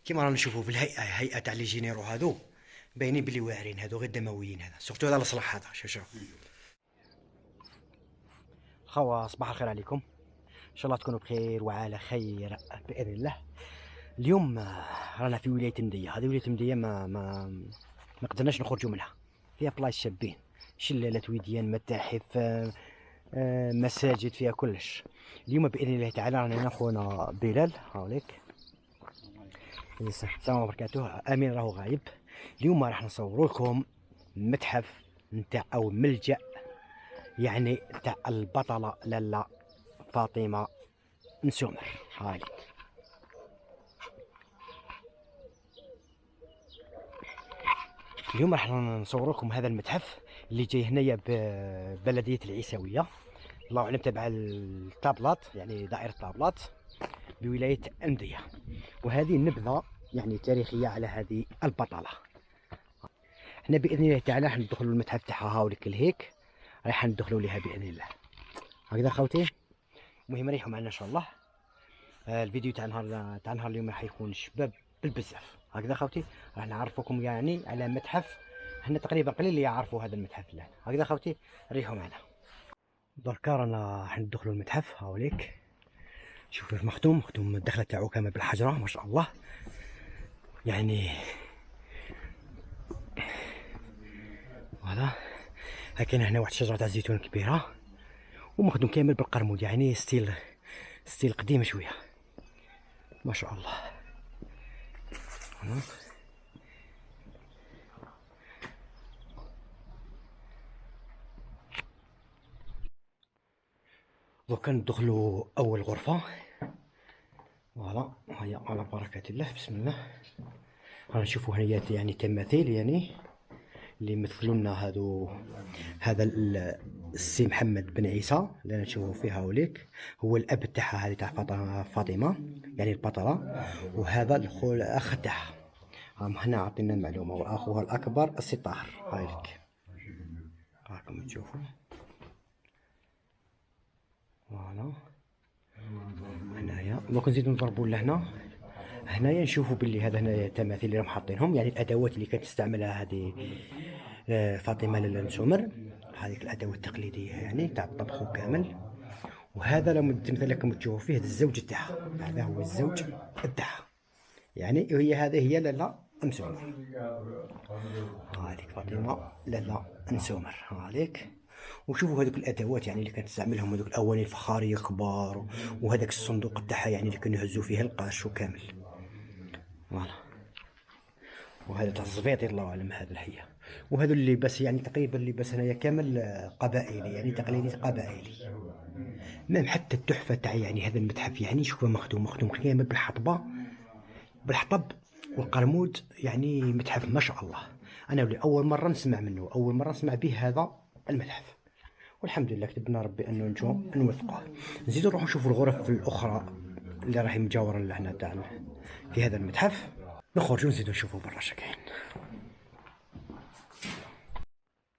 كيما رانا نشوفوا في هيئه تاع لي جينيرو هادو، باينين بلي واعرين هادو، غير دمويين هذا، سورتو هذا الصلاح هذا. شوف خوا، صباح الخير عليكم، ان شاء الله تكونوا بخير وعلى خير باذن الله. اليوم رانا في ولايه مديه. هذه ولايه مديه ما قدرناش نخرجوا منها، فيها بلايص شابين، شلالات، وديان، متاحف، مساجد، فيها كلش. اليوم باذن الله تعالى رانا خونا بلال هاوليك، السلام عليكم وبركاته. امين راهو غايب. اليوم راح نصور لكم متحف نتاع او ملجأ، يعني تاع البطلة لالا فاطمة نسومر. هاي اليوم راح نصور لكم هذا المتحف اللي جاي هنايا ببلدية العيساوية، الله اعلم تبع الطابلات، يعني دائرة طابلات بولاية أندية. وهذه نبذة يعني تاريخية على هذه البطلة. احنا بإذن الله تعالى راح ندخلوا المتحف تاعها هاوليك الهيك، رايح ندخلوا لها بإذن الله. هكذا خوتي، المهم ريحوا معنا ان شاء الله. الفيديو تاع نهار اليوم راح يكون شباب بالبزاف. هكذا خوتي، راح نعرفكم يعني على متحف احنا تقريبا قليل اللي يعرفوا هذا المتحف الان. هكذا خوتي، ريحوا معنا. دركا رانا راح ندخلوا المتحف هاوليك. شوفوا مختوم الدخله تاعو كامل بالحجره ما شاء الله، يعني فوالا. كاين هنا واحد الشجره تاع الزيتون كبيره، ومخدوم كامل بالقرمود، يعني ستيل قديم شويه ما شاء الله. دوكا ندخلوا اول غرفه. فوالا، هيا على بركه الله، بسم الله. رانا نشوفوا هنايا يعني تماثيل، يعني اللي يمثلوا لنا هذا السي محمد بن عيسى اللي نشوفوا فيها هاوليك، هو الاب تاعها، هذه تاع فاطمه يعني البطله، وهذا الاخ تاعها. هنا عطينا المعلومه، واخوها الاكبر السي طاهر. هايلك راكم تشوفوا. فوالا، هنايا دوك نزيدو نضربوا لهنا. هنايا نشوفوا باللي هذا هنايا تماثيل اللي راهم حاطينهم، يعني الادوات اللي كانت تستعملها هذه فاطمه لالا نسومر، هذيك الادوات التقليديه يعني تاع الطبخ كامل. وهذا لما تمثل لكم تشوفوا فيه الزوج تاعها، هذا هو الزوج تاعها، يعني هذه هي لالا نسومر. هذيك فاطمه لالا نسومر هذيك. وشوفوا هذوك الادوات يعني اللي كانت تستعملهم، هذوك الاواني الفخاريه الكبار، وهذاك الصندوق تاعها يعني اللي كانوا يهزوا فيه القش وكامل. فوالا، وهذا تاع الزفيطي الله اعلم هذا هي. وهذا اللباس يعني تقريبا اللباس هنايا كامل قبائلي، يعني تقليدي قبائلي. مام حتى التحفه تاع يعني هذا المتحف، يعني شوفوا مخدوم كامل بالحطب والقرمود، يعني متحف ما شاء الله. انا ولي اول مره نسمع منه، اول مره نسمع به هذا المتحف، والحمد لله كتبنا ربي انه نوفقه. نزيدو نروحو نشوفو الغرف الاخرى اللي راهي مجاوره لهنا تاع في هذا المتحف. نخرجو نزيدو نشوفو برا شكاين.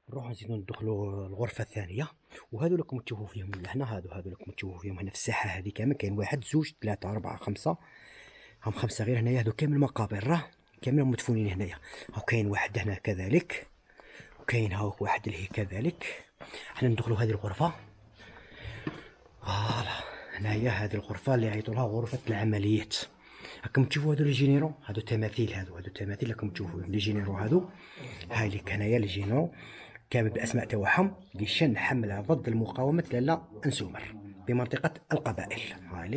نروحو نزيدو ندخلو الغرفه الثانيه. وهذو لكم تشوفوا فيهم لهنا، هذو لكم تشوفوا فيهم هنا في الساحه هذه كامل. كاين واحد، زوج، ثلاثه، اربعه، خمسه، هم خمسه غير هنايا. هذو كامل مقابر، راه كامل مدفونين هنايا. هاو كاين واحد هنا كذلك، وكاين هاو واحد اللي كذلك. حنا ندخلو هذه الغرفه. فوالا، هنايا هذه الغرفة اللي يعيطوا لها غرفة العمليات. راكم تشوفوا هذو لي جينيرو، هذو تماثيل، هذو تماثيل راكم تشوفوهم لي جينيرو هذو. هاي ليك هنايا لي جينيرو كامل بالاسماء تاعهم، اللي شن حملة ضد المقاومة لالا نسومر بمنطقة القبائل. هاي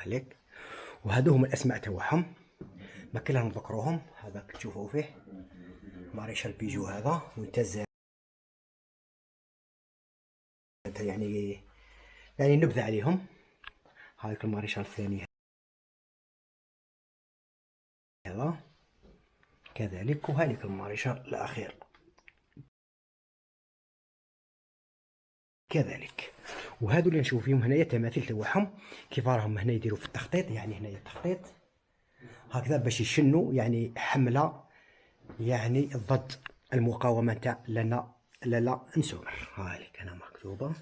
ليك وهذو هم الاسماء تاعهم، ما كلها نذكروهم. هذاك تشوفوا فيه ماريشال بيجو هذا، وانت يعني نبذة عليهم. هايك الماريشال الثاني هذا كذلك، وهذيك الماريشال الأخير كذلك. وهذو اللي نشوف فيهم هنايا تماثيل تاعهم، كيف راهم هنا يديروا في التخطيط، يعني هنايا التخطيط هكذا باش يشنوا يعني حملة يعني ضد المقاومة تاع لالا نسومر. هايليك هنا مكتوبة،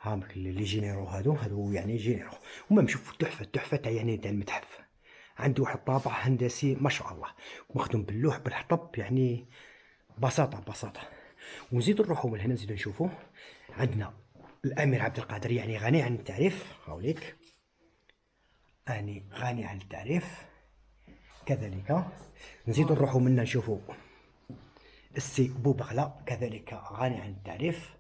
هامك لي جينيرو هادو يعني جينيرو. المهم شوفوا التحفه تاع يعني تاع المتحف، عنده واحد الطابع هندسي ما شاء الله، مخدوم باللوح بالحطب يعني بساطه. ونزيدو نروحو من هنا نزيدو نشوفو عندنا الامير عبد القادر، يعني غني عن التعريف، هاوليك يعني غني عن التعريف. كذلك نزيدو نروحو منا نشوفو السي بوبغلا، كذلك غني عن التعريف.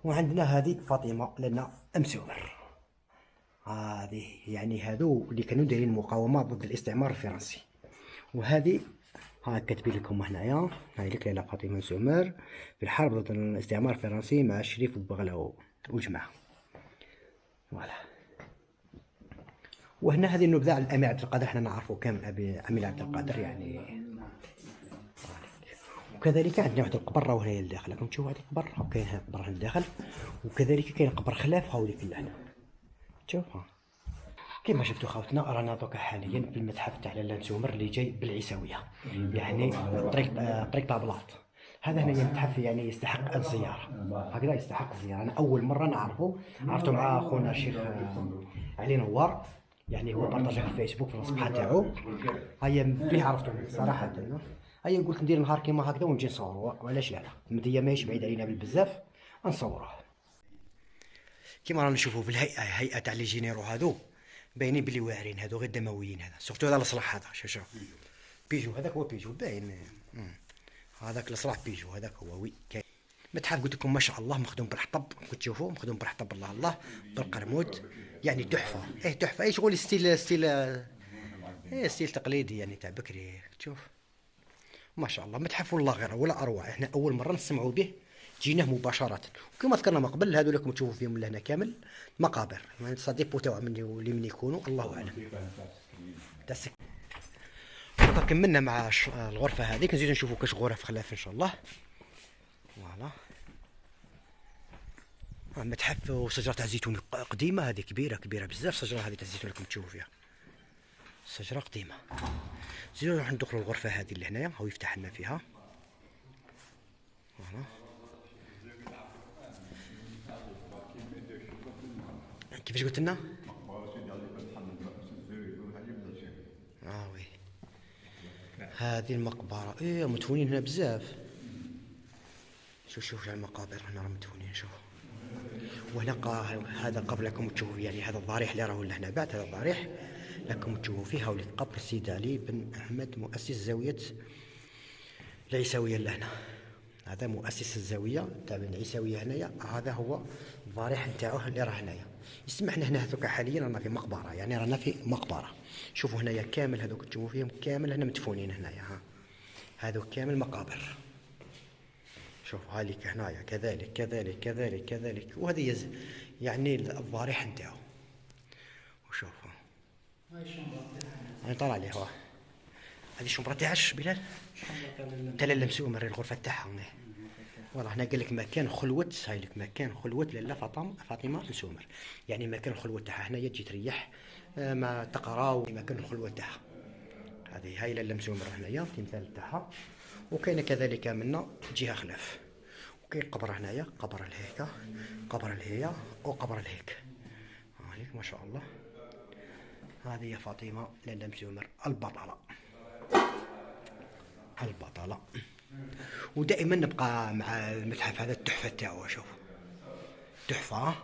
وعندنا هذه فاطمه لنا امسومر، هذه يعني هادو اللي كانوا دايرين مقاومه ضد الاستعمار الفرنسي. وهذه ها كاتبين لكم هنايا، هاي لك ليلى فاطمه سومر في الحرب ضد الاستعمار الفرنسي مع الشريف بوبغلا وجماعه. فوالا. وهنا هذه النبذه على الامير عبد القادر، احنا نعرفوا كان امير عبد القادر يعني. وكذلك عندنا واحد القبر راهو هنايا لداخل، راكم تشوفوا هذه القبر، راهو كاين قبر هنا لداخل. وكذلك كاين قبر خلاف هاوليك لهنا، شوف ها. كما شفتوا خوتنا رانا دوكا حاليا في المتحف تاع لاله نسومر اللي جاي بالعيساويه، يعني طريق طابلاط. هذا هنا متحف يعني يستحق الزياره، هكذا يستحق الزياره. انا اول مره نعرفه، عرفته مع خونا الشيخ علي نوار، يعني هو بارطاجه في الفيسبوك في الصفحه تاعو. هيا بيه عرفته صراحه. هيا قلت ندير نهار كيما هكذا ونجي نصوروه، وعلاش لا، المديه ماهيش بعيد علينا بزاف نصوروه. كيما رانا نشوفوا في الهيئه، هيئه تاع لي جينيرو هادو باينين بلي واعرين، هادو غير دمويين. هذا سورتو هذا الصلاح، هذا شوف بيجو، هذاك هو بيجو باين. هذاك الصلاح بيجو، هذاك هو وي كاين. متحف قلت لكم ما شاء الله مخدوم بالحطب، كنت تشوفوه مخدوم بالحطب الله الله بالقرمود، يعني تحفه. تحفه، شغل ستيل تقليدي يعني تاع بكري. تشوف ما شاء الله متحف والله غير ولا اروع. احنا اول مره نسمعوا به، جيناه مباشره. وكما ذكرنا من قبل، هذو لكم تشوفوا فيهم لهنا كامل مقابر، يعني صديق تاعو من يكونوا الله اعلم. كملنا مع الغرفه هذيك، نزيدو نشوفوا كاش غرف خلاف ان شاء الله. فوالا. متحف وشجره تاع الزيتون قديمه، هذه كبيره بزاف. الشجره هذه تاع الزيتون راكم تشوفوا فيها، شجره قديمه. زيدو نروح ندخلوا الغرفه هذه اللي هنايا، هو يفتح لنا فيها. فوالا. كيفاش قلت لنا؟ وي هذه المقبره، مدفونين هنا بزاف. شوف على المقابر هنا راهم مدفونين. شوف وهنا هذا قبر لكم تشوفوا، يعني هذا الضريح اللي راهو لهنا بعد، هذا الضريح لكم تشوفوا فيه هاوليك قبر السيد علي بن احمد مؤسس زاويه العيساويه لهنا. هذا مؤسس الزاويه تاع العيساويه هنايا، هذا هو الضريح نتاعو اللي راه هنايا. يسمحنا هنا هذوك حاليا رانا في مقبره، يعني رانا في مقبره. شوفوا هنايا كامل هذوك تشوفوا فيهم كامل هنا مدفونين هنايا، ها هذوك كامل مقابر. شوف هاليك هنايا كذلك. وهذه يعني الضريح نتاعو. وشوفوا هاي طلع عليه. هذه الشمبره تاعش بلال تاع لاله مسومر، الغرفه تاعها. والله هنا قال لك مكان خلوه، هاي لك مكان خلوه لاله فاطمه مسومر، يعني مكان الخلوه تاعها هنايا تجي تريح ما تقرا، مكان الخلوه تاعها. هذه هاي لاله مسومر هنايا التمثال تاعها. وكاين كذلك منا جهه خلاف، وكاين قبر هنايا، قبر الهيكه، قبر الهيا وقبر الهيك. هانيك ما شاء الله. هذه هي فاطمه لاله مسومر البطله. ودائما نبقى مع المتحف هذا، التحفه تاعو. شوف تحفه.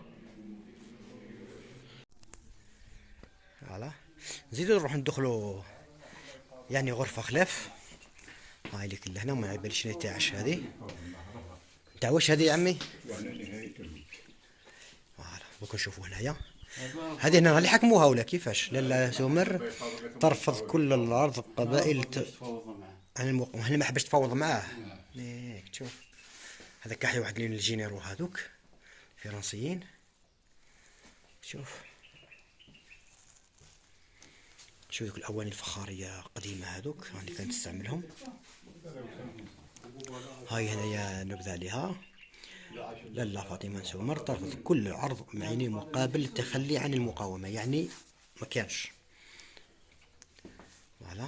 فوالا. نزيدو نروح ندخلو يعني غرفه خلاف. هاي لك لهنا ما باليش تاعش هذه تاع واش هذه يا عمي. فوالا دوك نشوفو هنايا، هذه هنا اللي حكموها ولا كيفاش؟ لاله سومر ترفض كل الارض القبائل هنا ما حبش تفاوض معاه. تشوف هذا كاحي واحد من الجينيرو هذوك فرنسيين. شوف ذوك الاواني الفخاريه قديمه هذوك اللي كانت تستعملهم. هاي هنايا نبذه عليها. لاله فاطمه نسومر ترفض كل عرض معيني مقابل التخلي عن المقاومه، يعني ما كانش. فوالا.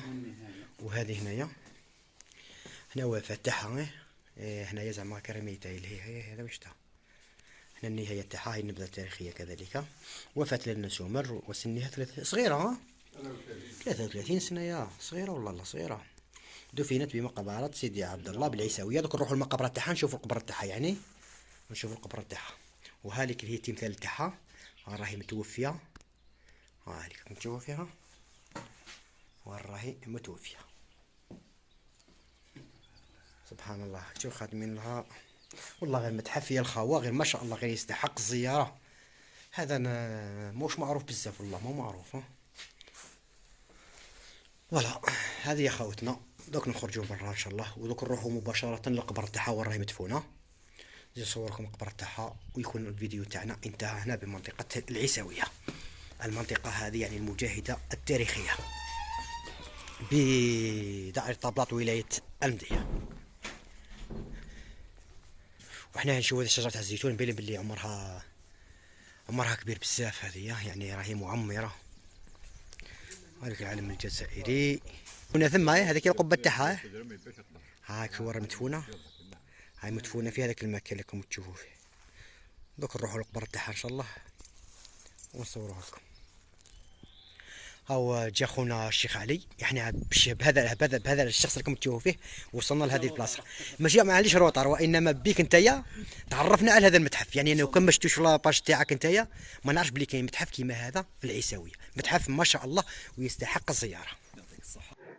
وهذه هنايا هنا هو فاتحها، هنايا زعما كرميتها اللي هي هذا واش تا هنا النهاية تاعها، هي النبذة التاريخية كذلك. وفاة لنا سومر وسنها صغيرة، ها 33 سنة، يا صغيرة والله لا صغيرة. دفنت بمقبرة سيدي عبد الله بالعيساوية. دوك نروحوا المقبرة تاعها نشوفوا القبر تاعها، يعني نشوفوا القبر تاعها. وهاليك هي التمثال تاعها، راهي متوفية، هاليك نشوفوا فيها وراهي متوفية. سبحان الله، شوف خادمين لها والله. غير متحف يا الخوا، غير ما شاء الله، غير يستحق الزيارة. هذا أنا موش معروف بزاف والله، مو معروف. فوالا هذه يا خوتنا. دوك نخرجوا برا ان شاء الله، ودوك نروحوا مباشرة للقبر تاعها وين راهي مدفونة. نجي نصوركم القبر تاعها، ويكون الفيديو تاعنا انتهى هنا بمنطقة العيساوية. المنطقة هذه يعني المجاهدة التاريخية بدائرة طابلاط ولاية المدية. وحنا نشوف هذه شجرة الزيتون، بين بلي عمرها كبير بزاف. هذه يعني راهي معمرة. هذاك العلم الجزائري. هنا ثم هذيك القبة تاعها، هاك شو ورا مدفونة، هاي مدفونة في هذاك المكان اللي راكم تشوفوا فيه. دوك نروحوا للقبر تاعها ان شاء الله ونصوروها لكم. هاو جا خونا الشيخ علي، احنا بهذا الشخص اللي راكم تشوفوا فيه وصلنا لهذه البلاصه. ماشي معليش روطر، وانما بيك نتايا تعرفنا على هذا المتحف. يعني انا كون ما شفتوش في لاباج تاعك نتايا ما نعرفش بلي كاين متحف كيما هذا في العيساويه. متحف ما شاء الله ويستحق الزياره.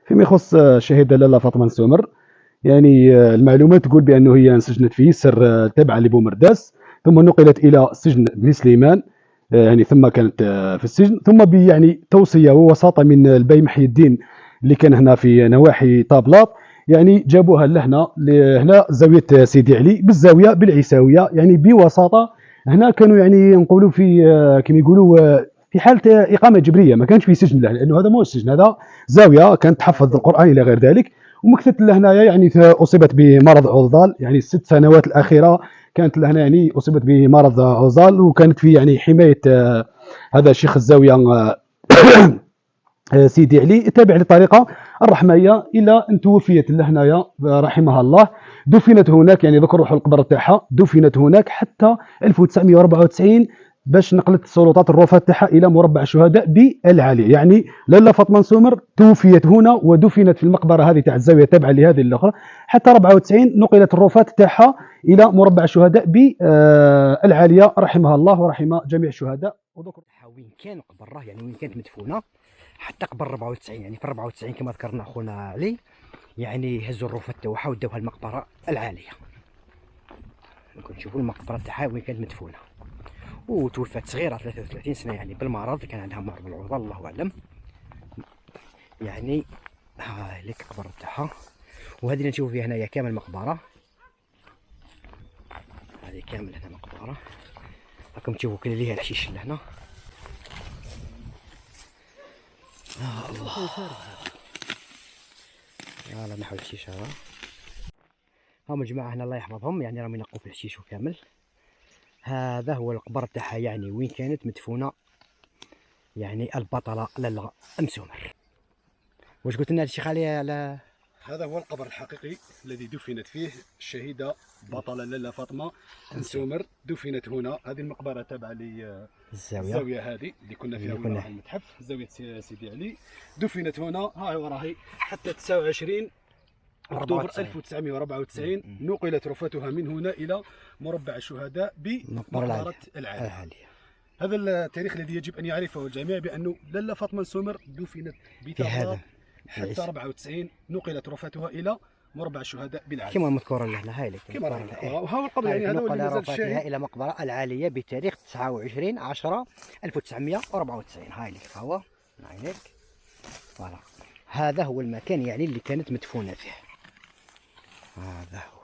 فيما يخص الشهيدة لاله فاطمة نسومر، يعني المعلومات تقول بأنه هي انسجنت في سر تابعة لبومرداس، ثم نقلت إلى سجن بن سليمان، يعني ثم كانت في السجن، ثم يعني توصية ووساطة من البي محي الدين اللي كان هنا في نواحي طابلاط، يعني جابوها هنا زاوية سيدي علي بالزاوية بالعيساوية، يعني بوساطة. هنا كانوا يعني نقولوا في كما يقولوا في حالة إقامة جبرية، ما كانش في سجن له، لأنه هذا مو السجن، هذا زاوية كانت تحفظ القرآن إلى غير ذلك. ومكثت لهنايا يعني أصيبت بمرض عضال، يعني 6 سنوات الأخيرة كانت لهنا يعني أصيبت بمرض عضال، وكانت في يعني حماية هذا شيخ الزاوية سيدي علي، تابع للطريقة الرحمية إلى أن توفيت لهنايا رحمها الله. دفنت هناك، يعني ذكروا روحوا القبر تاعها، دفنت هناك حتى 1994 باش نقلت السلطات الرفاه تاعها الى مربع الشهداء بالعاليه. يعني لاله فاطمه نسومر توفيت هنا ودفنت في المقبره هذه تاع الزاويه تابعه لهذه الاخرى، حتى 94 نقلت الرفاه تاعها الى مربع الشهداء بالعاليه رحمها الله ورحم جميع الشهداء. وين كان قبره، يعني وين كانت مدفونه حتى قبل 94. يعني في 94 كما ذكرنا خونا علي، يعني هزوا الرفاه تاعها وداوها المقبره العاليه. ممكن نشوفوا المقبره تاعها وين كانت مدفونه. وتوفات صغيره 33 سنه، يعني بالمرض، كان عندها مرض بالعضال الله اعلم. يعني هاي لك القبر تاعها. وهذه اللي نشوفوا فيها هنايا كامل مقبره، هذه كامل هنا مقبره. راكم تشوفوا كل اللي هي الحشيش لهنا. الله، يلا نحو الحشيش هذا. هم الجماعه هنا الله يحفظهم، يعني راهم ينقوا في الحشيش وكامل. هذا هو القبر تاعها، يعني وين كانت مدفونه يعني البطله لاله نسومر. واش قلت لنا الشيخ علي على هذا هو القبر الحقيقي الذي دفنت فيه الشهيدة بطلة لاله فاطمة نسومر. دفنت هنا، هذه المقبرة تابعة للزاوية هذه اللي كنا فيها وين المتحف، زاوية سيدي علي. دفنت هنا، ها هو راهي حتى 29 أكتوبر 1994 نقلت رفاتها من هنا إلى مربع الشهداء بمقبرة العالية. هذا التاريخ الذي يجب أن يعرفه الجميع، بأنه لاله فاطمة نسومر دفنت بطابلاط حتى 94 نقلت رفاتها إلى مربع الشهداء بالعالية كما مذكورة لهنا. هاي لك كما وهو القبر، يعني هذا اللي مازال الشاهد إلى مقبرة العالية بتاريخ 29/10/1994. هاي لك هو، هاي لك. فوالا هذا هو المكان يعني اللي كانت مدفونة فيه. هذا هو.